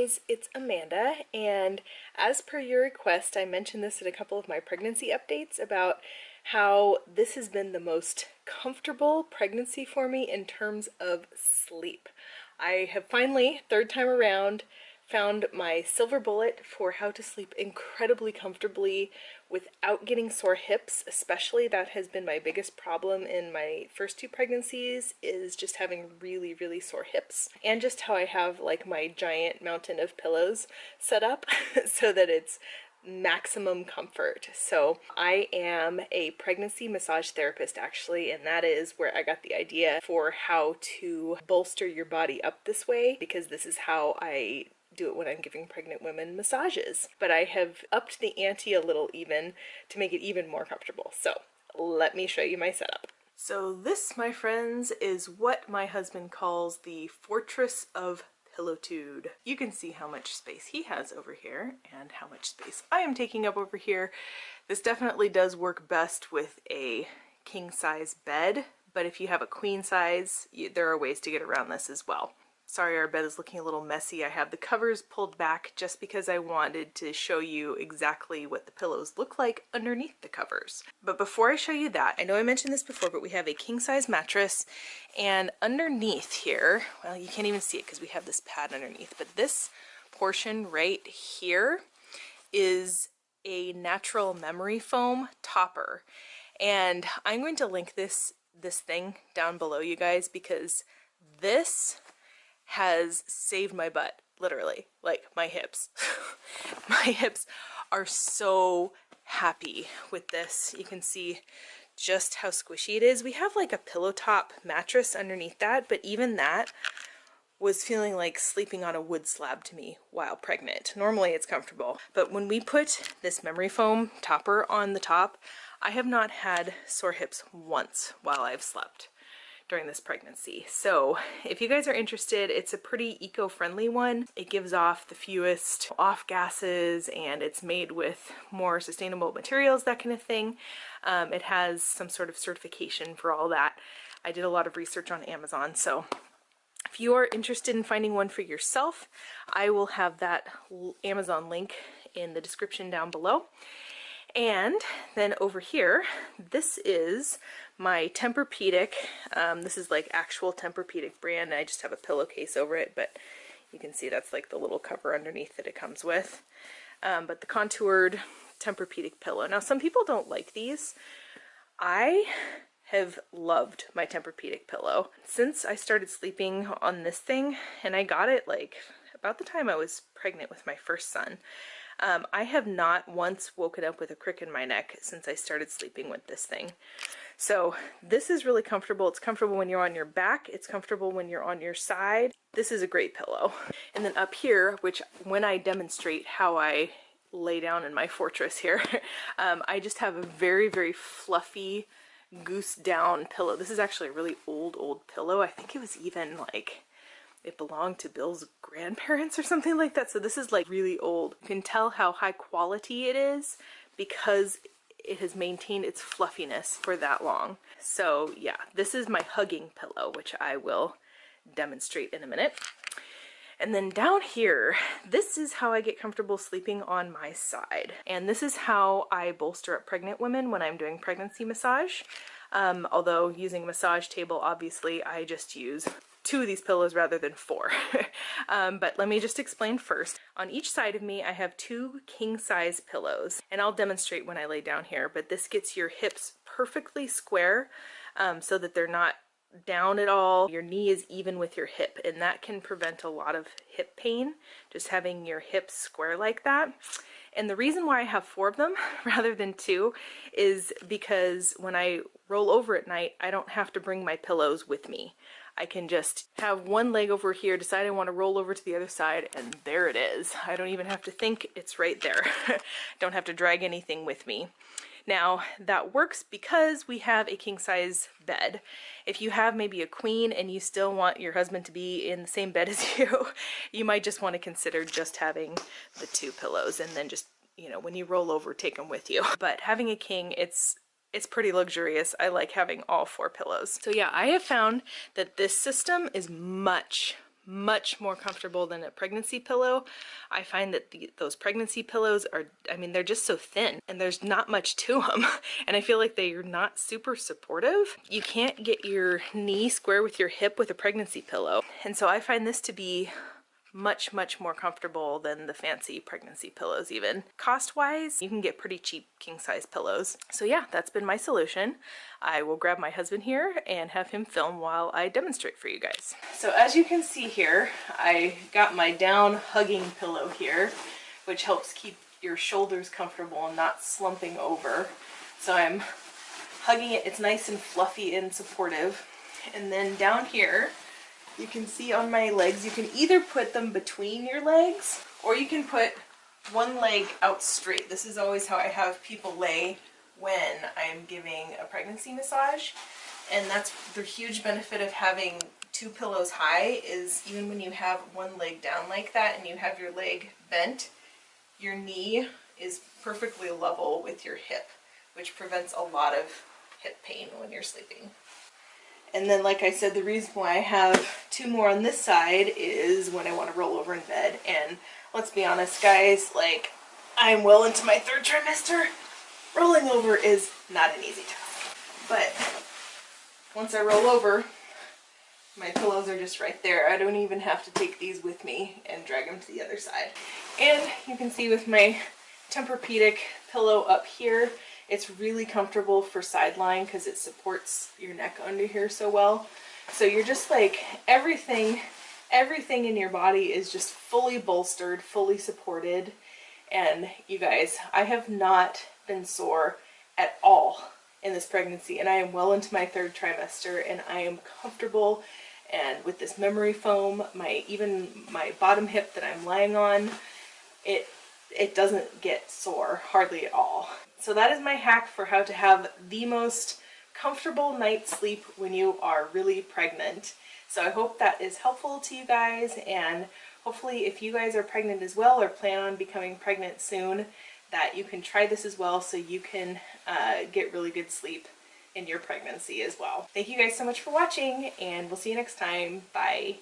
guys, it's Amanda, and as per your request, I mentioned this in a couple of my pregnancy updates about how this has been the most comfortable pregnancy for me in terms of sleep. I have finally, third time around, found my silver bullet for how to sleep incredibly comfortably without getting sore hips. Especially, that has been my biggest problem in my first two pregnancies, is just having really sore hips, and just how I have like my giant mountain of pillows set up so that it's maximum comfort. So I am a pregnancy massage therapist actually, and that is where I got the idea for how to bolster your body up this way, because this is how I do it when I'm giving pregnant women massages. But I have upped the ante a little even to make it even more comfortable. So let me show you my setup. So this, my friends, is what my husband calls the Fortress of Pillowtude. You can see how much space he has over here and how much space I am taking up over here. This definitely does work best with a king size bed, but if you have a queen size, there are ways to get around this as well. Sorry, our bed is looking a little messy. I have the covers pulled back just because I wanted to show you exactly what the pillows look like underneath the covers. But before I show you that, I know I mentioned this before, but we have a king size mattress, and underneath here, well, you can't even see it because we have this pad underneath, but this portion right here is a natural memory foam topper. And I'm going to link this thing down below, you guys, because this has saved my butt, literally. Like, my hips. My hips are so happy with this. You can see just how squishy it is. We have like a pillow top mattress underneath that, but even that was feeling like sleeping on a wood slab to me while pregnant. Normally it's comfortable, but when we put this memory foam topper on the top, I have not had sore hips once while I've slept during this pregnancy. So if you guys are interested, it's a pretty eco-friendly one. It gives off the fewest off gases, and it's made with more sustainable materials, that kind of thing. It has some sort of certification for all that. I did a lot of research on Amazon, so if you are interested in finding one for yourself, I will have that Amazon link in the description down below. And then over here, this is my Tempur-Pedic. This is like actual Tempur-Pedic brand. I just have a pillowcase over it, but you can see that's like the little cover underneath that it comes with. But the contoured Tempur-Pedic pillow. Now, some people don't like these. I have loved my Tempur-Pedic pillow since I started sleeping on this thing, and I got it like about the time I was pregnant with my first son. I have not once woken up with a crick in my neck since I started sleeping with this thing. So this is really comfortable. It's comfortable when you're on your back. It's comfortable when you're on your side. This is a great pillow. And then up here, which when I demonstrate how I lay down in my fortress here, I just have a very fluffy goose down pillow. This is actually a really old pillow. I think it was even like, it belonged to Bill's grandparents or something like that. So this is like really old. You can tell how high quality it is because it has maintained its fluffiness for that long. So yeah, this is my hugging pillow, which I will demonstrate in a minute. And then down here, this is how I get comfortable sleeping on my side. And this is how I bolster up pregnant women when I'm doing pregnancy massage. Although using a massage table, obviously I just use 2 of these pillows rather than 4. But let me just explain first. On each side of me, I have 2 king size pillows, and I'll demonstrate when I lay down here, but this gets your hips perfectly square so that they're not down at all. Your knee is even with your hip, and that can prevent a lot of hip pain, just having your hips square like that. And the reason why I have 4 of them rather than 2 is because when I roll over at night, I don't have to bring my pillows with me. I can just have one leg over here, decide I want to roll over to the other side, and there it is. I don't even have to think, it's right there. Don't have to drag anything with me. Now, that works because we have a king size bed. If you have maybe a queen and you still want your husband to be in the same bed as you, you might just want to consider just having the 2 pillows, and then just, you know, when you roll over, take them with you. But having a king, it's pretty luxurious. I like having all 4 pillows. So yeah, I have found that this system is much much more comfortable than a pregnancy pillow. I find that those pregnancy pillows are, I mean, they're just so thin and there's not much to them. And I feel like they're not super supportive. You can't get your knee square with your hip with a pregnancy pillow. And so I find this to be much more comfortable than the fancy pregnancy pillows even. Cost-wise, you can get pretty cheap king-size pillows. So yeah, that's been my solution. I will grab my husband here and have him film while I demonstrate for you guys. So as you can see here, I got my down hugging pillow here, which helps keep your shoulders comfortable and not slumping over. So I'm hugging it, it's nice and fluffy and supportive. And then down here, you can see on my legs, you can either put them between your legs or you can put one leg out straight. This is always how I have people lay when I'm giving a pregnancy massage. And that's the huge benefit of having two pillows high, is even when you have one leg down like that and you have your leg bent, your knee is perfectly level with your hip, which prevents a lot of hip pain when you're sleeping. And then, like I said, the reason why I have two more on this side is when I want to roll over in bed. And let's be honest, guys, like, I'm well into my 3rd trimester. Rolling over is not an easy task. But once I roll over, my pillows are just right there. I don't even have to take these with me and drag them to the other side. And you can see with my Tempur-Pedic pillow up here, it's really comfortable for side lying because it supports your neck under here so well. So you're just like, everything in your body is just fully bolstered, fully supported. And you guys, I have not been sore at all in this pregnancy, and I am well into my 3rd trimester, and I am comfortable. And with this memory foam, even my bottom hip that I'm lying on, it doesn't get sore hardly at all. So that is my hack for how to have the most comfortable night's sleep when you are really pregnant. So I hope that is helpful to you guys, and hopefully if you guys are pregnant as well or plan on becoming pregnant soon, that you can try this as well so you can get really good sleep in your pregnancy as well. Thank you guys so much for watching, and we'll see you next time. Bye.